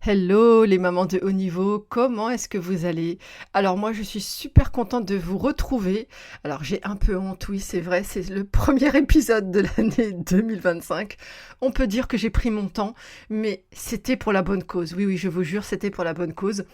Hello les mamans de haut niveau, comment est-ce que vous allez? Alors moi je suis super contente de vous retrouver. Alors j'ai un peu honte, oui c'est vrai, c'est le premier épisode de l'année 2025. On peut dire que j'ai pris mon temps, mais c'était pour la bonne cause. Oui, je vous jure, c'était pour la bonne cause.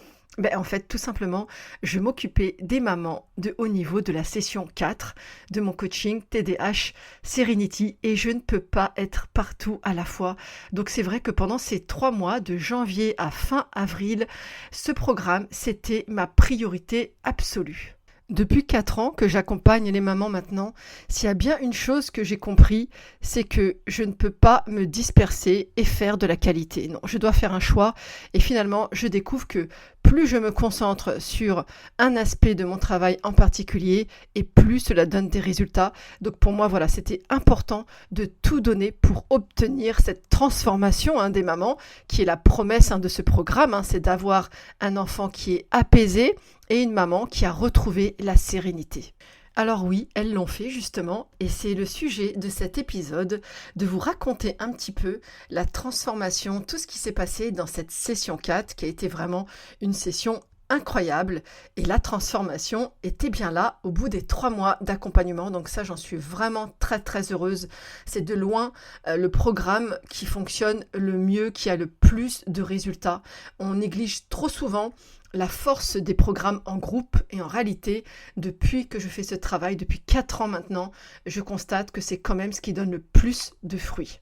En fait, tout simplement, je m'occupais des mamans de haut niveau de la session 4 de mon coaching TDH Serenity et je ne peux pas être partout à la fois. Donc c'est vrai que pendant ces 3 mois, de janvier à fin avril, ce programme, c'était ma priorité absolue. Depuis 4 ans que j'accompagne les mamans maintenant, s'il y a bien une chose que j'ai compris, c'est que je ne peux pas me disperser et faire de la qualité. Non, je dois faire un choix et finalement, je découvre que plus je me concentre sur un aspect de mon travail en particulier et plus cela donne des résultats. Donc pour moi, voilà, c'était important de tout donner pour obtenir cette transformation des mamans qui est la promesse de ce programme, c'est d'avoir un enfant qui est apaisé et une maman qui a retrouvé la sérénité. Alors oui, elles l'ont fait justement, et c'est le sujet de cet épisode, de vous raconter un petit peu la transformation, tout ce qui s'est passé dans cette session 4, qui a été vraiment une session incroyable, et la transformation était bien là au bout des 3 mois d'accompagnement, donc ça j'en suis vraiment très très heureuse. C'est de loin le programme qui fonctionne le mieux, qui a le plus de résultats. On néglige trop souvent la force des programmes en groupe et en réalité, depuis que je fais ce travail, depuis 4 ans maintenant, je constate que c'est quand même ce qui donne le plus de fruits.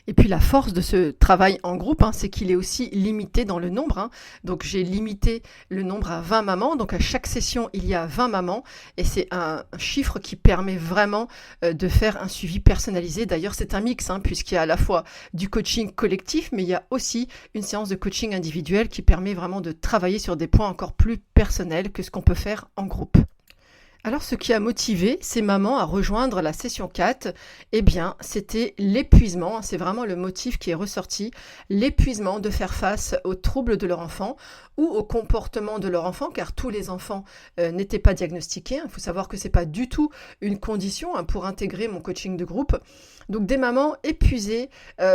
Et puis la force de ce travail en groupe, c'est qu'il est aussi limité dans le nombre. Donc j'ai limité le nombre à 20 mamans. Donc à chaque session, il y a 20 mamans. Et c'est un chiffre qui permet vraiment de faire un suivi personnalisé. D'ailleurs, c'est un mix, puisqu'il y a à la fois du coaching collectif, mais il y a aussi une séance de coaching individuel qui permet vraiment de travailler sur des points encore plus personnels que ce qu'on peut faire en groupe. Alors, ce qui a motivé ces mamans à rejoindre la session 4, c'était l'épuisement. C'est vraiment le motif qui est ressorti. L'épuisement de faire face aux troubles de leur enfant ou au comportement de leur enfant, car tous les enfants n'étaient pas diagnostiqués. Il faut savoir que c'est pas du tout une condition pour intégrer mon coaching de groupe. Donc, des mamans épuisées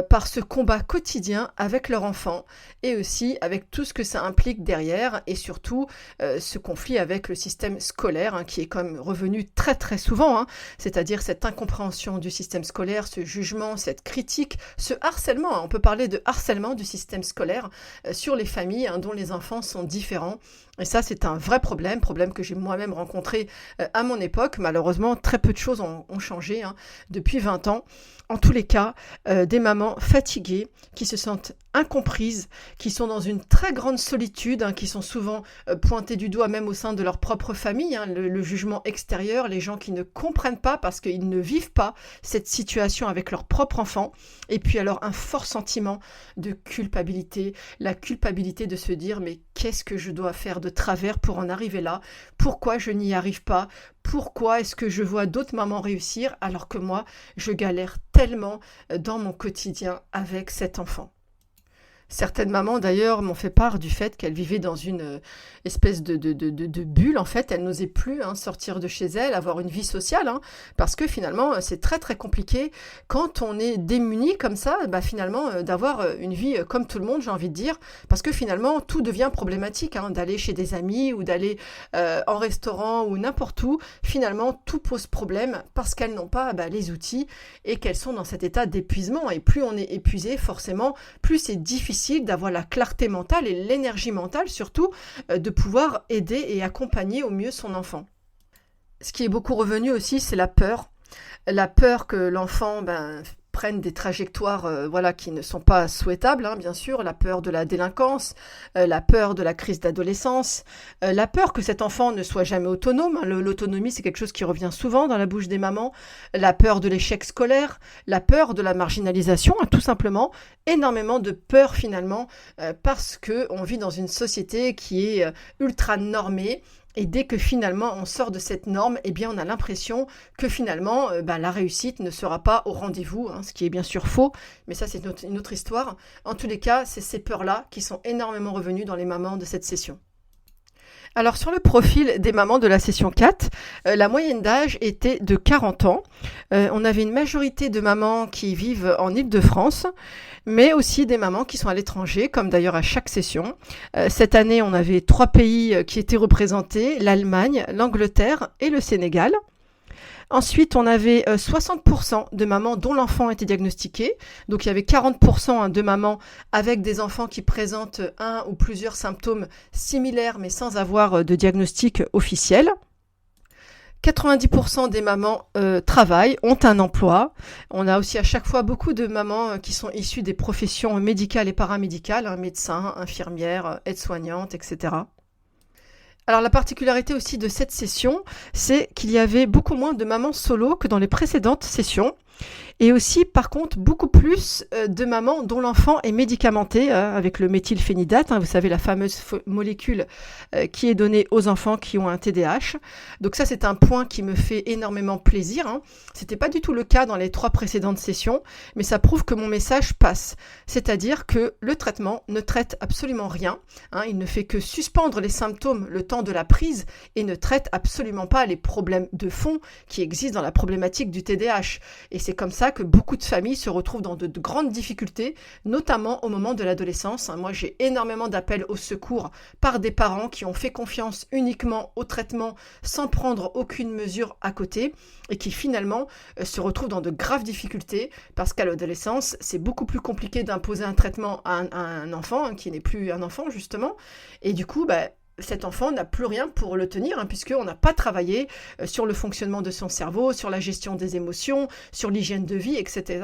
par ce combat quotidien avec leur enfant et aussi avec tout ce que ça implique derrière et surtout ce conflit avec le système scolaire qui est comme revenu très très souvent, c'est-à-dire cette incompréhension du système scolaire, ce jugement, cette critique, ce harcèlement. On peut parler de harcèlement du système scolaire sur les familles dont les enfants sont différents. Et ça, c'est un vrai problème que j'ai moi-même rencontré à mon époque. Malheureusement, très peu de choses ont changé depuis 20 ans. En tous les cas, des mamans fatiguées qui se sentent incomprises, qui sont dans une très grande solitude, qui sont souvent pointées du doigt même au sein de leur propre famille, le jugement extérieur, les gens qui ne comprennent pas parce qu'ils ne vivent pas cette situation avec leur propre enfant. Et puis alors un fort sentiment de culpabilité, la culpabilité de se dire mais qu'est-ce que je dois faire de travers pour en arriver là? Pourquoi je n'y arrive pas? Pourquoi est-ce que je vois d'autres mamans réussir alors que moi, je galère tellement dans mon quotidien avec cet enfant? Certaines mamans d'ailleurs m'ont fait part du fait qu'elles vivaient dans une espèce de bulle. En fait, elles n'osaient plus sortir de chez elles, avoir une vie sociale, parce que finalement c'est très très compliqué quand on est démuni comme ça, finalement d'avoir une vie comme tout le monde, j'ai envie de dire, parce que finalement tout devient problématique, d'aller chez des amis ou d'aller en restaurant ou n'importe où. Finalement tout pose problème parce qu'elles n'ont pas les outils et qu'elles sont dans cet état d'épuisement. Et plus on est épuisé, forcément, plus c'est difficile d'avoir la clarté mentale et l'énergie mentale surtout de pouvoir aider et accompagner au mieux son enfant. Ce qui est beaucoup revenu aussi, c'est la peur. La peur que l'enfant prennent des trajectoires qui ne sont pas souhaitables, bien sûr, la peur de la délinquance, la peur de la crise d'adolescence, la peur que cet enfant ne soit jamais autonome. L'autonomie, c'est quelque chose qui revient souvent dans la bouche des mamans, la peur de l'échec scolaire, la peur de la marginalisation, tout simplement, énormément de peur finalement, parce qu'on vit dans une société qui est ultra normée. Et dès que finalement on sort de cette norme, on a l'impression que finalement la réussite ne sera pas au rendez-vous, ce qui est bien sûr faux, mais ça c'est une autre histoire. En tous les cas, c'est ces peurs-là qui sont énormément revenues dans les mamans de cette session. Alors sur le profil des mamans de la session 4, la moyenne d'âge était de 40 ans. On avait une majorité de mamans qui vivent en Île-de-France, mais aussi des mamans qui sont à l'étranger, comme d'ailleurs à chaque session. Cette année, on avait 3 pays qui étaient représentés, l'Allemagne, l'Angleterre et le Sénégal. Ensuite, on avait 60% de mamans dont l'enfant était diagnostiqué. Donc, il y avait 40% de mamans avec des enfants qui présentent un ou plusieurs symptômes similaires mais sans avoir de diagnostic officiel. 90% des mamans travaillent, ont un emploi. On a aussi à chaque fois beaucoup de mamans qui sont issues des professions médicales et paramédicales, médecins, infirmières, aides-soignantes, etc. Alors la particularité aussi de cette session, c'est qu'il y avait beaucoup moins de mamans solo que dans les précédentes sessions. Et aussi, par contre, beaucoup plus de mamans dont l'enfant est médicamenté avec le méthylphénidate, vous savez, la fameuse molécule qui est donnée aux enfants qui ont un TDAH. Donc ça, c'est un point qui me fait énormément plaisir. C'était pas du tout le cas dans les 3 précédentes sessions, mais ça prouve que mon message passe. C'est-à-dire que le traitement ne traite absolument rien. Il ne fait que suspendre les symptômes le temps de la prise et ne traite absolument pas les problèmes de fond qui existent dans la problématique du TDAH. Et c'est comme ça que beaucoup de familles se retrouvent dans de grandes difficultés, notamment au moment de l'adolescence. Moi, j'ai énormément d'appels au secours par des parents qui ont fait confiance uniquement au traitement sans prendre aucune mesure à côté et qui finalement se retrouvent dans de graves difficultés parce qu'à l'adolescence, c'est beaucoup plus compliqué d'imposer un traitement à un enfant qui n'est plus un enfant justement. Et du coup, cet enfant n'a plus rien pour le tenir, puisqu'on n'a pas travaillé sur le fonctionnement de son cerveau, sur la gestion des émotions, sur l'hygiène de vie, etc.,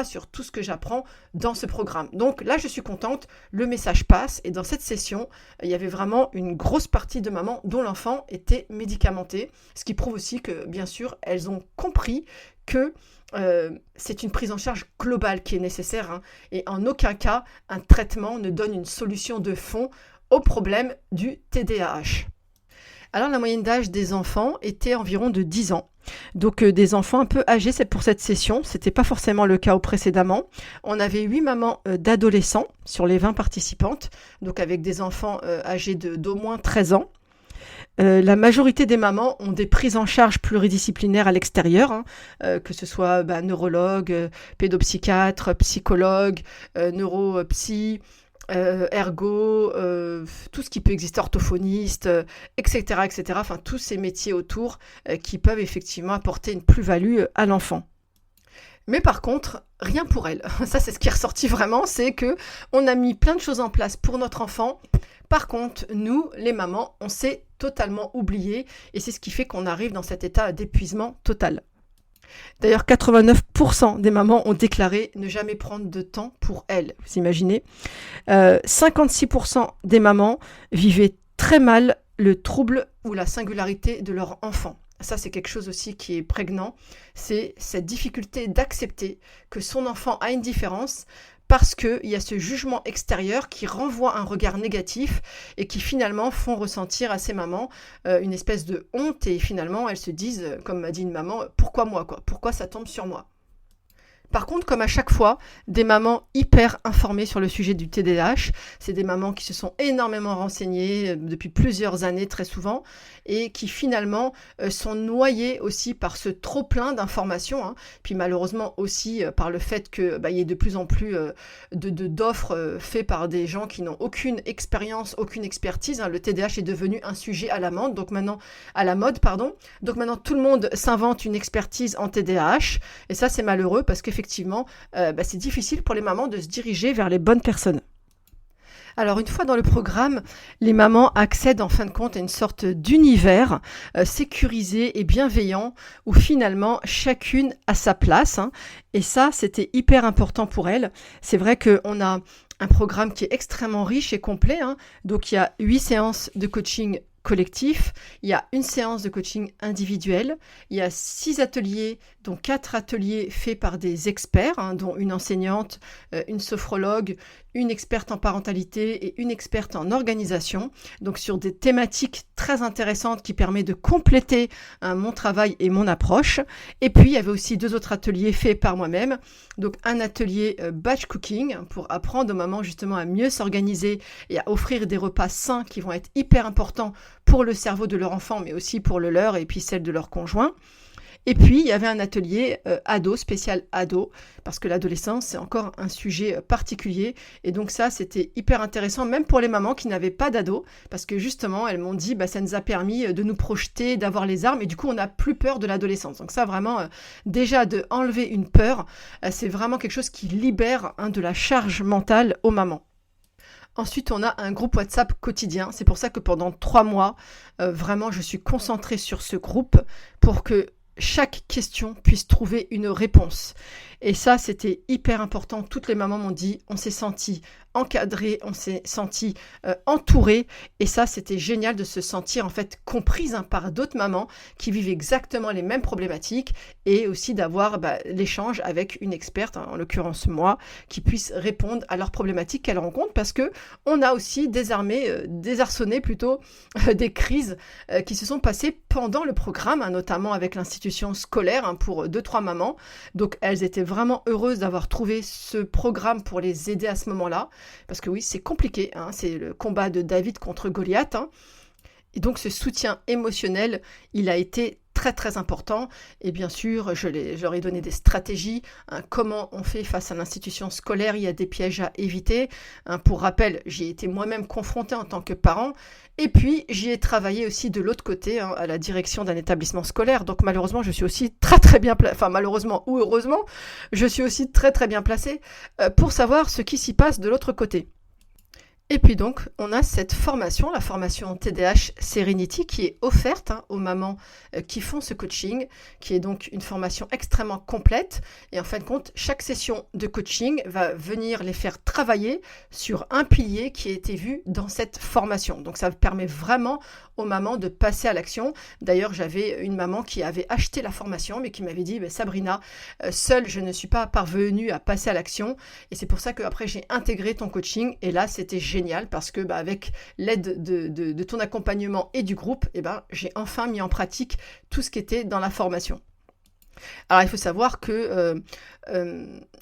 sur tout ce que j'apprends dans ce programme. Donc là, je suis contente, le message passe, et dans cette session, il y avait vraiment une grosse partie de mamans dont l'enfant était médicamenté, ce qui prouve aussi que, bien sûr, elles ont compris que c'est une prise en charge globale qui est nécessaire, et en aucun cas, un traitement ne donne une solution de fond au problème du TDAH. Alors la moyenne d'âge des enfants était environ de 10 ans. Donc des enfants un peu âgés, c'est pour cette session. C'était pas forcément le cas précédemment. On avait 8 mamans d'adolescents sur les 20 participantes, donc avec des enfants âgés d'au moins 13 ans. La majorité des mamans ont des prises en charge pluridisciplinaires à l'extérieur, que ce soit neurologue, pédopsychiatre, psychologue, neuropsy, ergo, tout ce qui peut exister, orthophoniste, etc., enfin tous ces métiers autour qui peuvent effectivement apporter une plus-value à l'enfant. Mais par contre, rien pour elle. Ça, c'est ce qui est ressorti vraiment, c'est que on a mis plein de choses en place pour notre enfant. Par contre, nous, les mamans, on s'est totalement oubliés et c'est ce qui fait qu'on arrive dans cet état d'épuisement total. D'ailleurs, 89% des mamans ont déclaré ne jamais prendre de temps pour elles. Vous imaginez 56% des mamans vivaient très mal le trouble ou la singularité de leur enfant. Ça, c'est quelque chose aussi qui est prégnant. C'est cette difficulté d'accepter que son enfant a une différence parce qu'il y a ce jugement extérieur qui renvoie un regard négatif et qui finalement font ressentir à ces mamans une espèce de honte et finalement elles se disent, comme m'a dit une maman, pourquoi moi quoi ? Pourquoi ça tombe sur moi ? Par contre, comme à chaque fois, des mamans hyper informées sur le sujet du TDAH, c'est des mamans qui se sont énormément renseignées depuis plusieurs années très souvent et qui finalement sont noyées aussi par ce trop-plein d'informations, puis malheureusement aussi par le fait qu'il y ait de plus en plus d'offres faites par des gens qui n'ont aucune expérience, aucune expertise. Le TDAH est devenu un sujet à la mode, donc maintenant tout le monde s'invente une expertise en TDAH et ça c'est malheureux parce qu'effectivement c'est difficile pour les mamans de se diriger vers les bonnes personnes. Alors une fois dans le programme, les mamans accèdent en fin de compte à une sorte d'univers sécurisé et bienveillant où finalement chacune a sa place. Et ça, c'était hyper important pour elles. C'est vrai qu'on a un programme qui est extrêmement riche et complet. Donc il y a 8 séances de coaching collectif, il y a une séance de coaching individuel, il y a 6 ateliers donc 4 ateliers faits par des experts, dont une enseignante, une sophrologue, une experte en parentalité et une experte en organisation, donc sur des thématiques très intéressantes qui permettent de compléter mon travail et mon approche. Et puis il y avait aussi 2 autres ateliers faits par moi-même, donc un atelier batch cooking pour apprendre aux mamans justement à mieux s'organiser et à offrir des repas sains qui vont être hyper importants pour le cerveau de leur enfant, mais aussi pour le leur et puis celle de leur conjoint. Et puis, il y avait un atelier ado, spécial ado, parce que l'adolescence, c'est encore un sujet particulier. Et donc ça, c'était hyper intéressant, même pour les mamans qui n'avaient pas d'ado, parce que justement, elles m'ont dit, ça nous a permis de nous projeter, d'avoir les armes, et du coup, on n'a plus peur de l'adolescence. Donc ça, vraiment, déjà, de enlever une peur, c'est vraiment quelque chose qui libère de la charge mentale aux mamans. Ensuite, on a un groupe WhatsApp quotidien. C'est pour ça que pendant 3 mois, vraiment, je suis concentrée sur ce groupe pour que chaque question puisse trouver une réponse. Et ça, c'était hyper important. Toutes les mamans m'ont dit, on s'est senti encadré, on s'est senti entouré. Et ça, c'était génial de se sentir en fait comprise par d'autres mamans qui vivent exactement les mêmes problématiques et aussi d'avoir l'échange avec une experte, en l'occurrence moi, qui puisse répondre à leurs problématiques qu'elles rencontrent parce que on a aussi désarçonné plutôt des crises qui se sont passées pendant le programme, notamment avec l'institution scolaire pour 2-3 mamans. Donc elles étaient vraiment heureuses d'avoir trouvé ce programme pour les aider à ce moment-là. Parce que oui, c'est compliqué, c'est le combat de David contre Goliath. Et donc ce soutien émotionnel, il a été très très important. Et bien sûr, je leur ai donné des stratégies. Comment on fait face à l'institution scolaire, il y a des pièges à éviter. Pour rappel, j'y ai été moi-même confrontée en tant que parent. Et puis, j'y ai travaillé aussi de l'autre côté, à la direction d'un établissement scolaire. Donc malheureusement, je suis aussi très très bien placée, enfin malheureusement ou heureusement, je suis aussi très très bien placée pour savoir ce qui s'y passe de l'autre côté. Et puis donc, on a cette formation, la formation TDAH Serenity, qui est offerte aux mamans qui font ce coaching, qui est donc une formation extrêmement complète. Et en fin de compte, chaque session de coaching va venir les faire travailler sur un pilier qui a été vu dans cette formation. Donc ça permet vraiment aux mamans de passer à l'action. D'ailleurs, j'avais une maman qui avait acheté la formation, mais qui m'avait dit, Sabrina, seule, je ne suis pas parvenue à passer à l'action. Et c'est pour ça qu'après, j'ai intégré ton coaching. Et là, c'était génial parce que avec l'aide de ton accompagnement et du groupe, j'ai enfin mis en pratique tout ce qui était dans la formation. Alors, il faut savoir que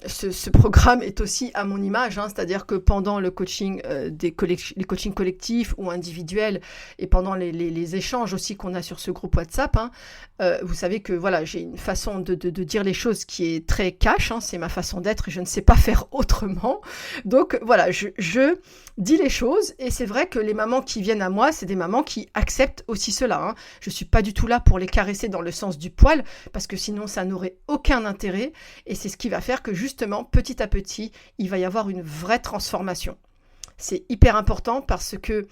ce programme est aussi à mon image, c'est-à-dire que pendant le coaching, les coachings collectifs ou individuels et pendant les échanges aussi qu'on a sur ce groupe WhatsApp, vous savez que voilà, j'ai une façon de dire les choses qui est très cash, c'est ma façon d'être et je ne sais pas faire autrement. Donc voilà, je dis les choses et c'est vrai que les mamans qui viennent à moi, c'est des mamans qui acceptent aussi cela. Je ne suis pas du tout là pour les caresser dans le sens du poil parce que sinon ça n'aurait aucun intérêt et c'est ce qui va faire que justement petit à petit il va y avoir une vraie transformation. C'est hyper important parce que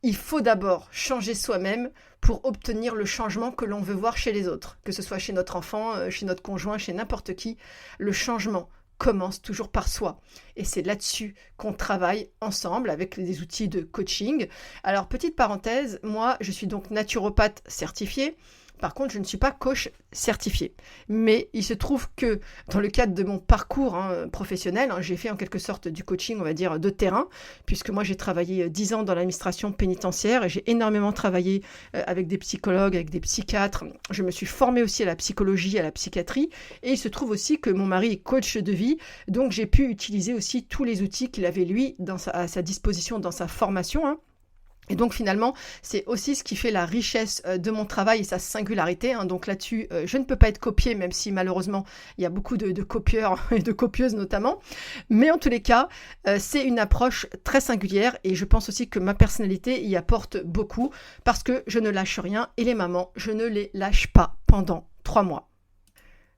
il faut d'abord changer soi-même pour obtenir le changement que l'on veut voir chez les autres, que ce soit chez notre enfant, chez notre conjoint, chez n'importe qui. Le changement commence toujours par soi. Et c'est là-dessus qu'on travaille ensemble avec des outils de coaching. Alors, petite parenthèse, moi, je suis donc naturopathe certifiée. Par contre, je ne suis pas coach certifié. Mais il se trouve que dans le cadre de mon parcours professionnel, j'ai fait en quelque sorte du coaching, on va dire, de terrain, puisque moi j'ai travaillé 10 ans dans l'administration pénitentiaire et j'ai énormément travaillé avec des psychologues, avec des psychiatres. Je me suis formée aussi à la psychologie, à la psychiatrie. Et il se trouve aussi que mon mari est coach de vie, donc j'ai pu utiliser aussi tous les outils qu'il avait lui à sa disposition dans sa formation. Et donc finalement, c'est aussi ce qui fait la richesse de mon travail et sa singularité. Donc là-dessus, je ne peux pas être copiée, même si malheureusement, il y a beaucoup de copieurs et de copieuses notamment. Mais en tous les cas, c'est une approche très singulière et je pense aussi que ma personnalité y apporte beaucoup parce que je ne lâche rien et les mamans, je ne les lâche pas pendant 3 mois.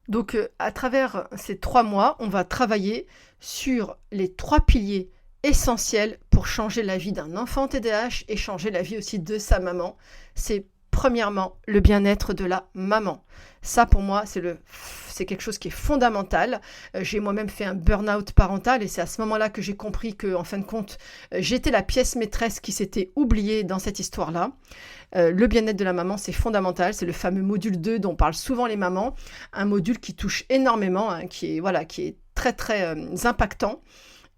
Donc à travers ces 3 mois, on va travailler sur les 3 piliers essentiel pour changer la vie d'un enfant TDAH et changer la vie aussi de sa maman. C'est Premièrement, le bien-être de la maman. Ça, pour moi, c'est quelque chose qui est fondamental. J'ai moi-même fait un burn-out parental et c'est à ce moment-là que j'ai compris que, en fin de compte, j'étais la pièce maîtresse qui s'était oubliée dans cette histoire-là. Le bien-être de la maman, c'est fondamental. C'est le fameux module 2 dont parlent souvent les mamans. Un module qui touche énormément, qui est très, très impactant.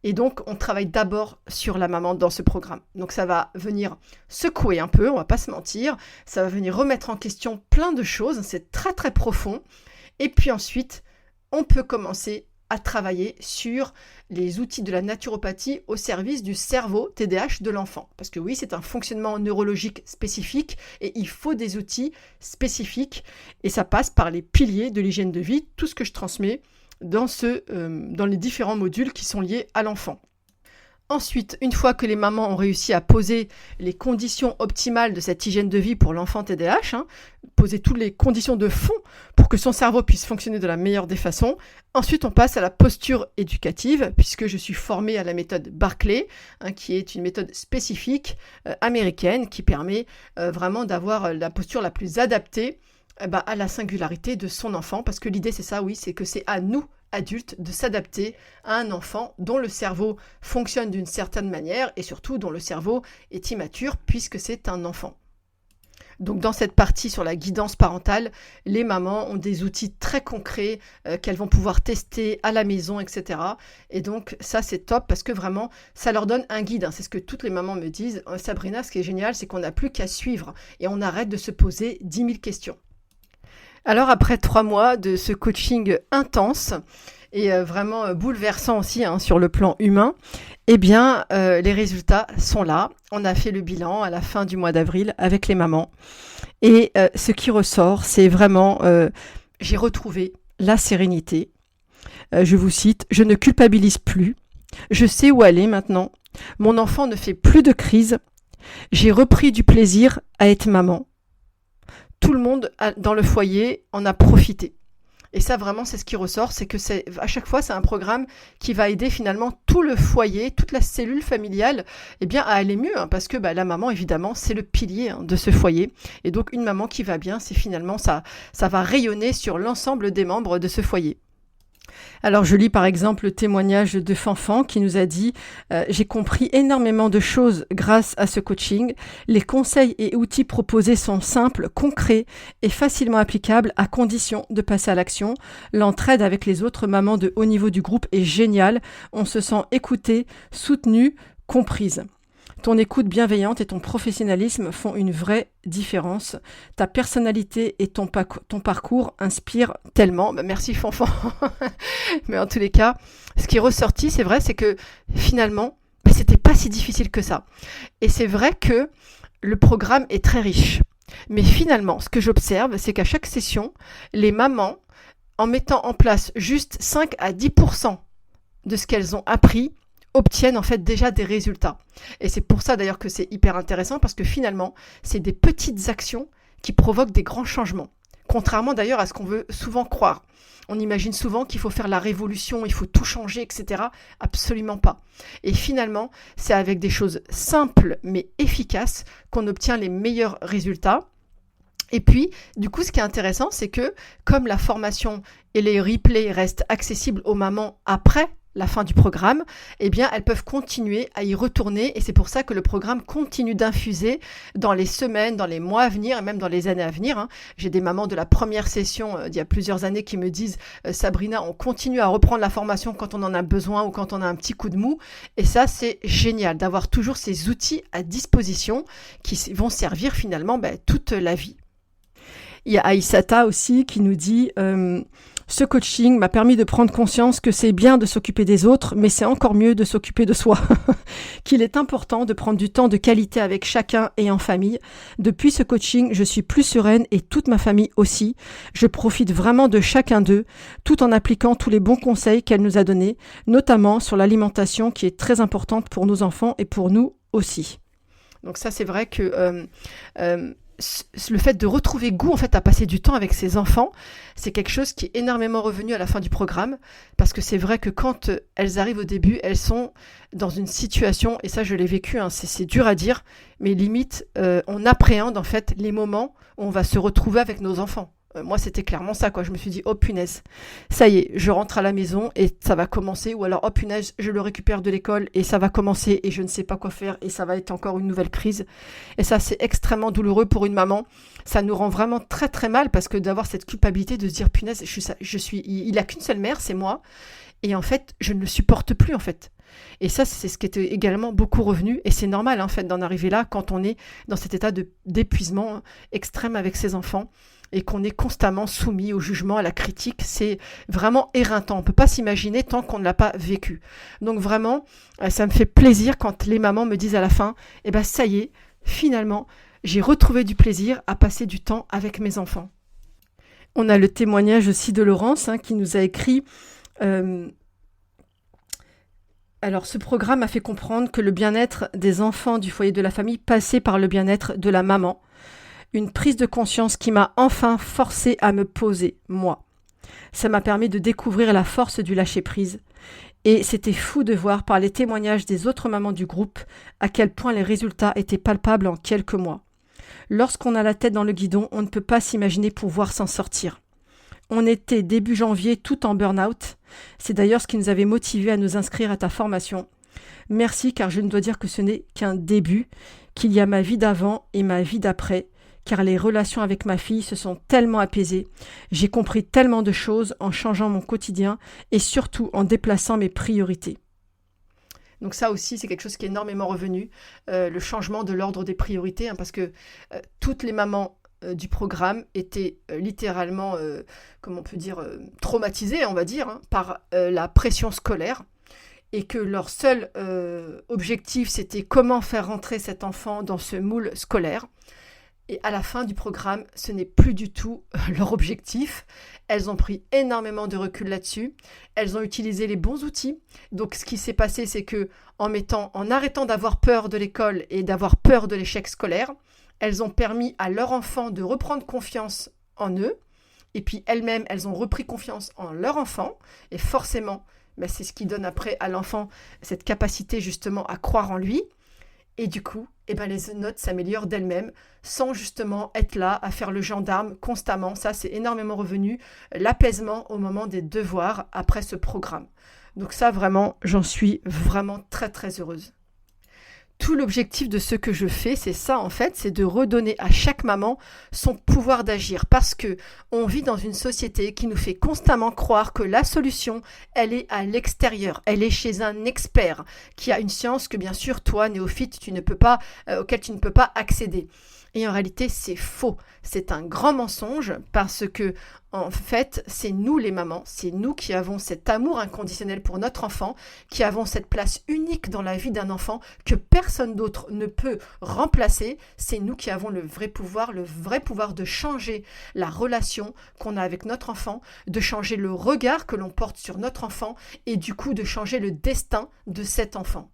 Et donc, on travaille d'abord sur la maman dans ce programme. Donc, ça va venir secouer un peu, on va pas se mentir. Ça va venir remettre en question plein de choses. C'est très, très profond. Et puis ensuite, on peut commencer à travailler sur les outils de la naturopathie au service du cerveau TDAH de l'enfant. Parce que oui, c'est un fonctionnement neurologique spécifique et il faut des outils spécifiques. Et ça passe par les piliers de l'hygiène de vie, tout ce que je transmets dans les différents modules qui sont liés à l'enfant. Ensuite, une fois que les mamans ont réussi à poser les conditions optimales de cette hygiène de vie pour l'enfant TDAH, poser toutes les conditions de fond pour que son cerveau puisse fonctionner de la meilleure des façons, ensuite on passe à la posture éducative, puisque je suis formée à la méthode Barclay, qui est une méthode spécifique américaine qui permet vraiment d'avoir la posture la plus adaptée à la singularité de son enfant, parce que l'idée c'est ça, oui, c'est que c'est à nous, adultes, de s'adapter à un enfant dont le cerveau fonctionne d'une certaine manière et surtout dont le cerveau est immature puisque c'est un enfant. Donc dans cette partie sur la guidance parentale, les mamans ont des outils très concrets qu'elles vont pouvoir tester à la maison, etc. Et donc ça c'est top parce que vraiment ça leur donne un guide. C'est ce que toutes les mamans me disent. Sabrina, ce qui est génial, c'est qu'on n'a plus qu'à suivre et on arrête de se poser 10 000 questions. Alors après 3 mois de ce coaching intense et vraiment bouleversant aussi sur le plan humain, les résultats sont là. On a fait le bilan à la fin du mois d'avril avec les mamans. Et ce qui ressort, c'est vraiment, j'ai retrouvé la sérénité. Je vous cite, « Je ne culpabilise plus. Je sais où aller maintenant. Mon enfant ne fait plus de crise. J'ai repris du plaisir à être maman. » Tout le monde dans le foyer en a profité. Et ça, vraiment, c'est ce qui ressort, c'est que à chaque fois, c'est un programme qui va aider finalement tout le foyer, toute la cellule familiale, à aller mieux, parce que la maman, évidemment, c'est le pilier de ce foyer. Et donc, une maman qui va bien, c'est finalement ça va rayonner sur l'ensemble des membres de ce foyer. Alors je lis par exemple le témoignage de Fanfan qui nous a dit « J'ai compris énormément de choses grâce à ce coaching. Les conseils et outils proposés sont simples, concrets et facilement applicables à condition de passer à l'action. L'entraide avec les autres mamans de haut niveau du groupe est géniale. On se sent écoutée, soutenue, comprise. Ton écoute bienveillante et ton professionnalisme font une vraie différence. Ta personnalité et ton parcours inspirent tellement. » Merci Fanfan. Mais en tous les cas, ce qui est ressorti, c'est vrai, c'est que finalement, c'était pas si difficile que ça. Et c'est vrai que le programme est très riche. Mais finalement, ce que j'observe, c'est qu'à chaque session, les mamans, en mettant en place juste 5 à 10% de ce qu'elles ont appris, obtiennent en fait déjà des résultats. Et c'est pour ça d'ailleurs que c'est hyper intéressant parce que finalement, c'est des petites actions qui provoquent des grands changements. Contrairement d'ailleurs à ce qu'on veut souvent croire. On imagine souvent qu'il faut faire la révolution, il faut tout changer, etc. Absolument pas. Et finalement, c'est avec des choses simples mais efficaces qu'on obtient les meilleurs résultats. Et puis, du coup, ce qui est intéressant, c'est que comme la formation et les replays restent accessibles aux mamans après la fin du programme, elles peuvent continuer à y retourner et c'est pour ça que le programme continue d'infuser dans les semaines, dans les mois à venir et même dans les années à venir. J'ai des mamans de la première session d'il y a plusieurs années qui me disent « Sabrina, on continue à reprendre la formation quand on en a besoin ou quand on a un petit coup de mou. » Et ça, c'est génial d'avoir toujours ces outils à disposition qui vont servir finalement toute la vie. Il y a Aïssata aussi qui nous dit ce coaching m'a permis de prendre conscience que c'est bien de s'occuper des autres, mais c'est encore mieux de s'occuper de soi. Qu'il est important de prendre du temps de qualité avec chacun et en famille. Depuis ce coaching, je suis plus sereine et toute ma famille aussi. Je profite vraiment de chacun d'eux, tout en appliquant tous les bons conseils qu'elle nous a donnés, notamment sur l'alimentation qui est très importante pour nos enfants et pour nous aussi. Donc ça, c'est vrai que le fait de retrouver goût en fait à passer du temps avec ses enfants, c'est quelque chose qui est énormément revenu à la fin du programme, parce que c'est vrai que quand elles arrivent au début, elles sont dans une situation, et ça je l'ai vécu, hein, c'est dur à dire, mais limite on appréhende en fait les moments où on va se retrouver avec nos enfants. Moi, c'était clairement ça, quoi. Je me suis dit, oh punaise, ça y est, je rentre à la maison et ça va commencer. Ou alors, oh punaise, je le récupère de l'école et ça va commencer et je ne sais pas quoi faire et ça va être encore une nouvelle crise. Et ça, c'est extrêmement douloureux pour une maman. Ça nous rend vraiment très très mal parce que d'avoir cette culpabilité de se dire, punaise, il a qu'une seule mère, c'est moi. Et en fait, je ne le supporte plus, en fait. Et ça, c'est ce qui était également beaucoup revenu. Et c'est normal, en fait, d'en arriver là quand on est dans cet état d'épuisement extrême avec ses enfants et qu'on est constamment soumis au jugement, à la critique. C'est vraiment éreintant. On ne peut pas s'imaginer tant qu'on ne l'a pas vécu. Donc vraiment, ça me fait plaisir quand les mamans me disent à la fin, eh ben ça y est, finalement, j'ai retrouvé du plaisir à passer du temps avec mes enfants. On a le témoignage aussi de Laurence qui nous a écrit alors, ce programme a fait comprendre que le bien-être des enfants du foyer de la famille passait par le bien-être de la maman. Une prise de conscience qui m'a enfin forcée à me poser, moi. Ça m'a permis de découvrir la force du lâcher-prise. Et c'était fou de voir par les témoignages des autres mamans du groupe à quel point les résultats étaient palpables en quelques mois. Lorsqu'on a la tête dans le guidon, on ne peut pas s'imaginer pouvoir s'en sortir. On était début janvier tout en burn-out. C'est d'ailleurs ce qui nous avait motivés à nous inscrire à ta formation. Merci, car je ne dois dire que ce n'est qu'un début, qu'il y a ma vie d'avant et ma vie d'après, car les relations avec ma fille se sont tellement apaisées. J'ai compris tellement de choses en changeant mon quotidien et surtout en déplaçant mes priorités. Donc ça aussi, c'est quelque chose qui est énormément revenu, le changement de l'ordre des priorités, parce que toutes les mamans du programme étaient littéralement, comment on peut dire, traumatisées, on va dire, par la pression scolaire, et que leur seul objectif, c'était comment faire rentrer cet enfant dans ce moule scolaire. Et à la fin du programme, ce n'est plus du tout leur objectif. Elles ont pris énormément de recul là-dessus. Elles ont utilisé les bons outils. Donc ce qui s'est passé, c'est que en arrêtant d'avoir peur de l'école et d'avoir peur de l'échec scolaire, elles ont permis à leur enfant de reprendre confiance en eux. Et puis elles-mêmes, elles ont repris confiance en leur enfant. Et forcément, c'est ce qui donne après à l'enfant cette capacité justement à croire en lui. Et du coup, les notes s'améliorent d'elles-mêmes sans justement être là à faire le gendarme constamment. Ça, c'est énormément revenu. L'apaisement au moment des devoirs après ce programme. Donc ça, vraiment, j'en suis vraiment très, très heureuse. Tout l'objectif de ce que je fais, c'est ça en fait, c'est de redonner à chaque maman son pouvoir d'agir, parce que on vit dans une société qui nous fait constamment croire que la solution, elle est à l'extérieur, elle est chez un expert qui a une science que bien sûr toi néophyte auquel tu ne peux pas accéder. Et en réalité, c'est faux. C'est un grand mensonge parce que, en fait, c'est nous les mamans, c'est nous qui avons cet amour inconditionnel pour notre enfant, qui avons cette place unique dans la vie d'un enfant que personne d'autre ne peut remplacer. C'est nous qui avons le vrai pouvoir de changer la relation qu'on a avec notre enfant, de changer le regard que l'on porte sur notre enfant et du coup de changer le destin de cet enfant.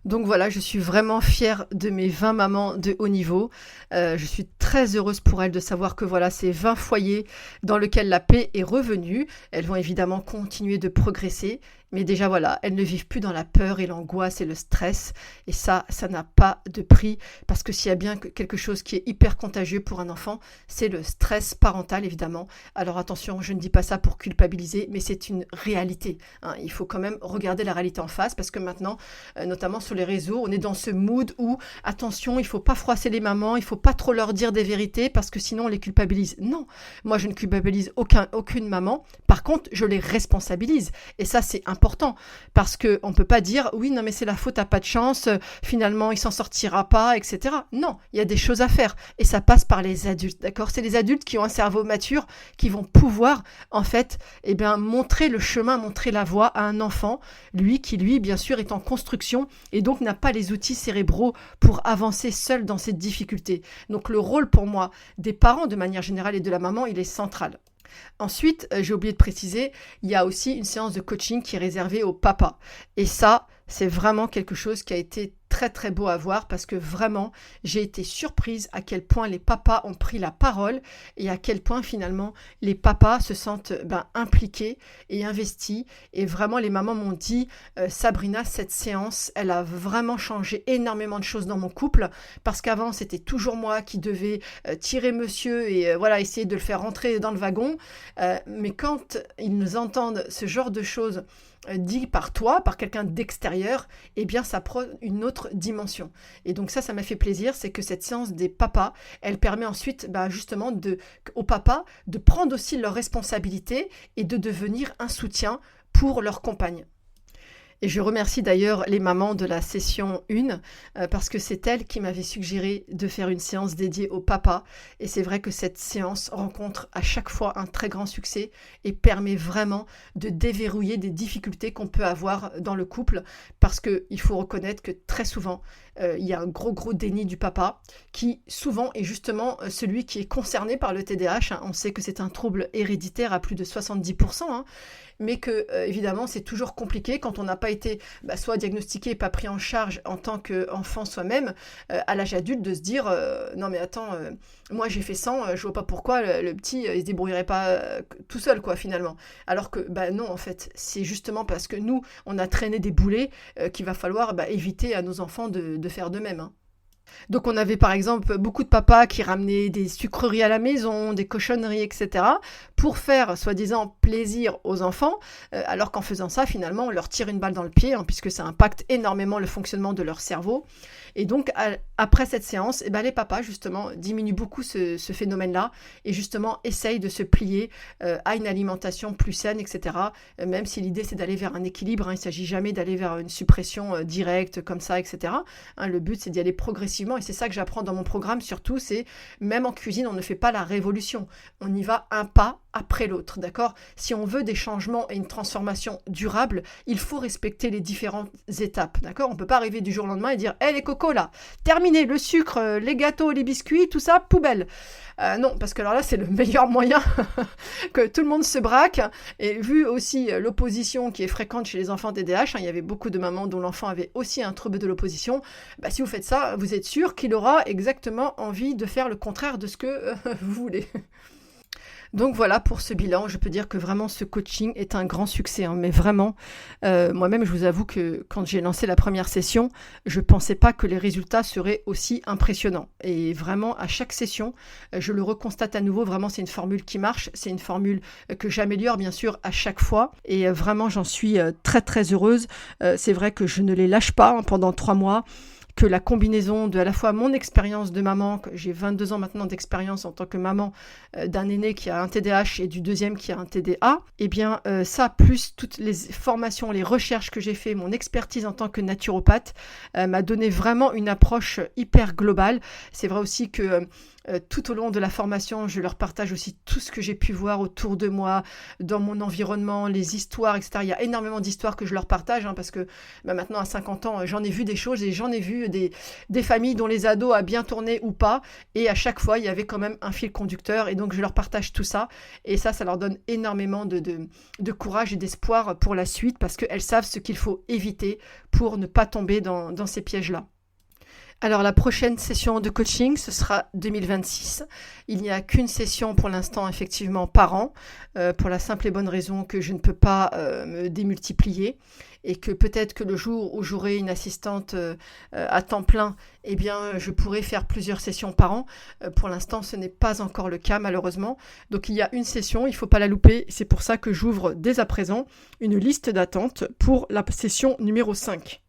Donc voilà, je suis vraiment fière de mes 20 mamans de haut niveau. Je suis très heureuse pour elles de savoir que voilà, ces 20 foyers dans lesquels la paix est revenue. Elles vont évidemment continuer de progresser. Mais déjà voilà, elles ne vivent plus dans la peur et l'angoisse et le stress. Et ça n'a pas de prix. Parce que s'il y a bien quelque chose qui est hyper contagieux pour un enfant, c'est le stress parental évidemment. Alors attention, je ne dis pas ça pour culpabiliser, mais c'est une réalité. Il faut quand même regarder la réalité en face. Parce que maintenant, notamment sur les réseaux, on est dans ce mood où, attention, il ne faut pas froisser les mamans, il ne faut pas trop leur dire des vérités parce que sinon on les culpabilise. Non, moi je ne culpabilise aucune maman. Par contre, je les responsabilise. Et ça, c'est important parce qu'on ne peut pas dire oui, non, mais c'est la faute, t'as pas de chance, finalement, il s'en sortira pas, etc. Non, il y a des choses à faire et ça passe par les adultes, d'accord ? C'est les adultes qui ont un cerveau mature qui vont pouvoir, en fait, montrer le chemin, montrer la voie à un enfant, lui, bien sûr, est en construction et donc n'a pas les outils cérébraux pour avancer seul dans cette difficulté. Donc le rôle pour moi des parents de manière générale et de la maman, il est central. Ensuite, j'ai oublié de préciser, il y a aussi une séance de coaching qui est réservée au papa. Et ça, c'est vraiment quelque chose qui a été très très beau à voir parce que vraiment, j'ai été surprise à quel point les papas ont pris la parole et à quel point finalement les papas se sentent impliqués et investis. Et vraiment, les mamans m'ont dit, Sabrina, cette séance, elle a vraiment changé énormément de choses dans mon couple parce qu'avant, c'était toujours moi qui devais tirer monsieur et voilà, essayer de le faire rentrer dans le wagon. Mais quand ils nous entendent ce genre de choses dit par toi, par quelqu'un d'extérieur, eh bien ça prend une autre dimension. Et donc ça m'a fait plaisir, c'est que cette séance des papas, elle permet ensuite justement aux papas de prendre aussi leurs responsabilités et de devenir un soutien pour leur compagne. Et je remercie d'ailleurs les mamans de la session 1 parce que c'est elles qui m'avaient suggéré de faire une séance dédiée au papa. Et c'est vrai que cette séance rencontre à chaque fois un très grand succès et permet vraiment de déverrouiller des difficultés qu'on peut avoir dans le couple parce qu'il faut reconnaître que très souvent, il y a un gros déni du papa qui souvent est justement celui qui est concerné par le TDAH. On sait que c'est un trouble héréditaire à plus de 70%, mais que évidemment c'est toujours compliqué quand on n'a pas été soit diagnostiqué et pas pris en charge en tant qu'enfant soi-même à l'âge adulte de se dire non mais attends, moi j'ai fait 100, je vois pas pourquoi le petit il se débrouillerait pas tout seul quoi finalement. Alors que non en fait, c'est justement parce que nous on a traîné des boulets qu'il va falloir éviter à nos enfants de faire de même. Donc on avait par exemple beaucoup de papas qui ramenaient des sucreries à la maison, des cochonneries, etc. pour faire soi-disant plaisir aux enfants, alors qu'en faisant ça, finalement, on leur tire une balle dans le pied, puisque ça impacte énormément le fonctionnement de leur cerveau. Et donc, après cette séance, les papas, justement, diminuent beaucoup ce phénomène-là et justement essayent de se plier à une alimentation plus saine, etc. Même si l'idée, c'est d'aller vers un équilibre. Il ne s'agit jamais d'aller vers une suppression directe comme ça, etc. Le but, c'est d'y aller progressivement et c'est ça que j'apprends dans mon programme surtout, c'est même en cuisine, on ne fait pas la révolution. On y va un pas après l'autre, d'accord ? Si on veut des changements et une transformation durable, il faut respecter les différentes étapes, d'accord ? On ne peut pas arriver du jour au lendemain et dire « Hé les cocos là, terminé, le sucre, les gâteaux, les biscuits, tout ça, poubelle !» Non, parce que alors là, c'est le meilleur moyen que tout le monde se braque. Et vu aussi l'opposition qui est fréquente chez les enfants TDAH, il y avait beaucoup de mamans dont l'enfant avait aussi un trouble de l'opposition, si vous faites ça, vous êtes sûr qu'il aura exactement envie de faire le contraire de ce que vous voulez. Donc voilà pour ce bilan, je peux dire que vraiment ce coaching est un grand succès, mais vraiment, moi-même je vous avoue que quand j'ai lancé la première session, je ne pensais pas que les résultats seraient aussi impressionnants. Et vraiment à chaque session, je le reconstate à nouveau, vraiment c'est une formule qui marche, c'est une formule que j'améliore bien sûr à chaque fois et vraiment j'en suis très très heureuse. C'est vrai que je ne les lâche pas pendant 3 mois. Que la combinaison de à la fois mon expérience de maman, que j'ai 22 ans maintenant d'expérience en tant que maman d'un aîné qui a un TDAH et du deuxième qui a un TDA, ça plus toutes les formations, les recherches que j'ai fait, mon expertise en tant que naturopathe m'a donné vraiment une approche hyper globale. C'est vrai aussi que tout au long de la formation, je leur partage aussi tout ce que j'ai pu voir autour de moi, dans mon environnement, les histoires, etc. Il y a énormément d'histoires que je leur partage parce que maintenant à 50 ans, j'en ai vu des choses et j'en ai vu des familles dont les ados a bien tourné ou pas. Et à chaque fois, il y avait quand même un fil conducteur et donc je leur partage tout ça. Et ça leur donne énormément de courage et d'espoir pour la suite parce qu'elles savent ce qu'il faut éviter pour ne pas tomber dans ces pièges-là. Alors la prochaine session de coaching, ce sera 2026. Il n'y a qu'une session pour l'instant effectivement par an, pour la simple et bonne raison que je ne peux pas me démultiplier et que peut-être que le jour où j'aurai une assistante à temps plein, je pourrai faire plusieurs sessions par an. Pour l'instant, ce n'est pas encore le cas malheureusement. Donc il y a une session, il ne faut pas la louper. C'est pour ça que j'ouvre dès à présent une liste d'attente pour la session numéro 5.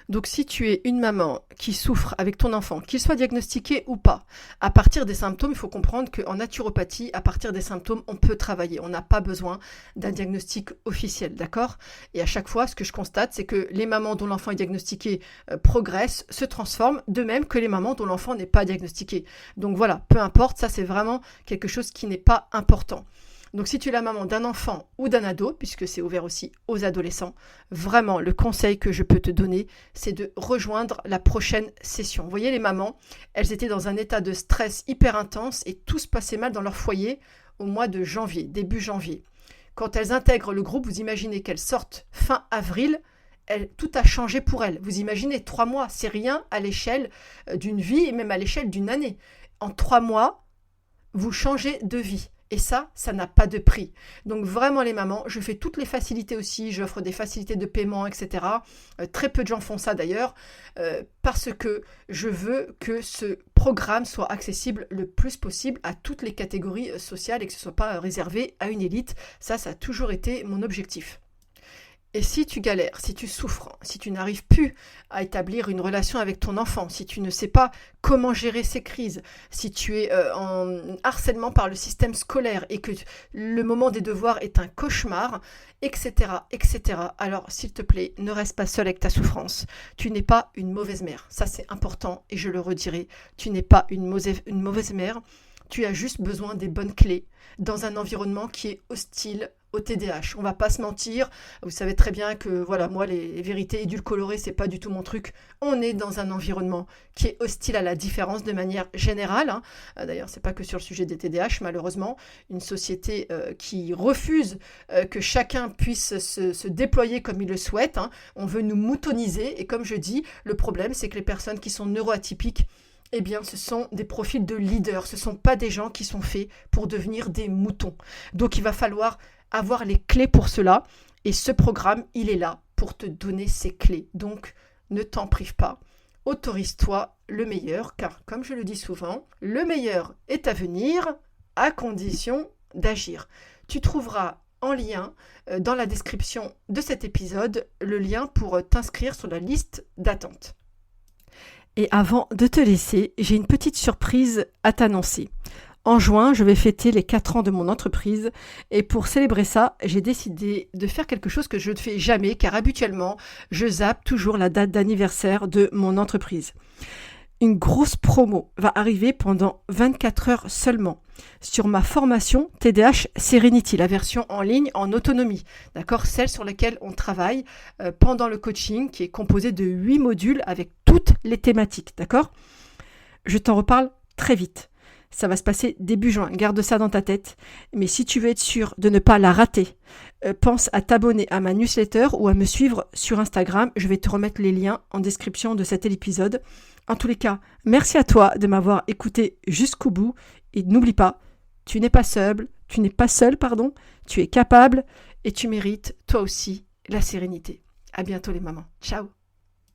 Donc si tu es une maman qui souffre avec ton enfant, qu'il soit diagnostiqué ou pas, à partir des symptômes, il faut comprendre qu'en naturopathie, à partir des symptômes, on peut travailler. On n'a pas besoin d'un diagnostic officiel, d'accord ? Et à chaque fois, ce que je constate, c'est que les mamans dont l'enfant est diagnostiqué progressent, se transforment, de même que les mamans dont l'enfant n'est pas diagnostiqué. Donc voilà, peu importe, ça c'est vraiment quelque chose qui n'est pas important. Donc si tu es la maman d'un enfant ou d'un ado, puisque c'est ouvert aussi aux adolescents, vraiment le conseil que je peux te donner, c'est de rejoindre la prochaine session. Vous voyez les mamans, elles étaient dans un état de stress hyper intense et tout se passait mal dans leur foyer au mois de janvier, début janvier. Quand elles intègrent le groupe, vous imaginez qu'elles sortent fin avril, tout a changé pour elle. Vous imaginez, 3 mois, c'est rien à l'échelle d'une vie et même à l'échelle d'une année. En 3 mois, vous changez de vie. Et ça n'a pas de prix. Donc vraiment les mamans, je fais toutes les facilités aussi, j'offre des facilités de paiement, etc. Très peu de gens font ça d'ailleurs, parce que je veux que ce programme soit accessible le plus possible à toutes les catégories sociales et que ce ne soit pas réservé à une élite. Ça a toujours été mon objectif. Et si tu galères, si tu souffres, si tu n'arrives plus à établir une relation avec ton enfant, si tu ne sais pas comment gérer ces crises, si tu es en harcèlement par le système scolaire et que le moment des devoirs est un cauchemar, etc., etc., alors s'il te plaît, ne reste pas seul avec ta souffrance. Tu n'es pas une mauvaise mère. Ça, c'est important et je le redirai. Tu n'es pas une mauvaise mère. Tu as juste besoin des bonnes clés dans un environnement qui est hostile au TDAH. On va pas se mentir, vous savez très bien que voilà, moi les vérités édulcorées, c'est pas du tout mon truc. On est dans un environnement qui est hostile à la différence de manière générale. D'ailleurs, c'est pas que sur le sujet des TDAH, malheureusement, une société qui refuse que chacun puisse se déployer comme il le souhaite. On veut nous moutoniser et comme je dis, le problème c'est que les personnes qui sont neuroatypiques, eh bien, ce sont des profils de leaders. Ce ne sont pas des gens qui sont faits pour devenir des moutons. Donc, il va falloir avoir les clés pour cela. Et ce programme, il est là pour te donner ces clés. Donc, ne t'en prive pas. Autorise-toi le meilleur, car, comme je le dis souvent, le meilleur est à venir à condition d'agir. Tu trouveras en lien dans la description de cet épisode le lien pour t'inscrire sur la liste d'attente. Et avant de te laisser, j'ai une petite surprise à t'annoncer. En juin, je vais fêter les 4 ans de mon entreprise et pour célébrer ça, j'ai décidé de faire quelque chose que je ne fais jamais car habituellement, je zappe toujours la date d'anniversaire de mon entreprise. Une grosse promo va arriver pendant 24 heures seulement sur ma formation TDAH Serenity, la version en ligne en autonomie, d'accord, celle sur laquelle on travaille pendant le coaching qui est composé de 8 modules avec toutes les thématiques, d'accord. Je t'en reparle très vite. Ça va se passer début juin, garde ça dans ta tête. Mais si tu veux être sûr de ne pas la rater, pense à t'abonner à ma newsletter ou à me suivre sur Instagram. Je vais te remettre les liens en description de cet épisode. En tous les cas, merci à toi de m'avoir écouté jusqu'au bout. Et n'oublie pas, tu n'es pas seul, tu es capable et tu mérites toi aussi la sérénité. À bientôt les mamans. Ciao.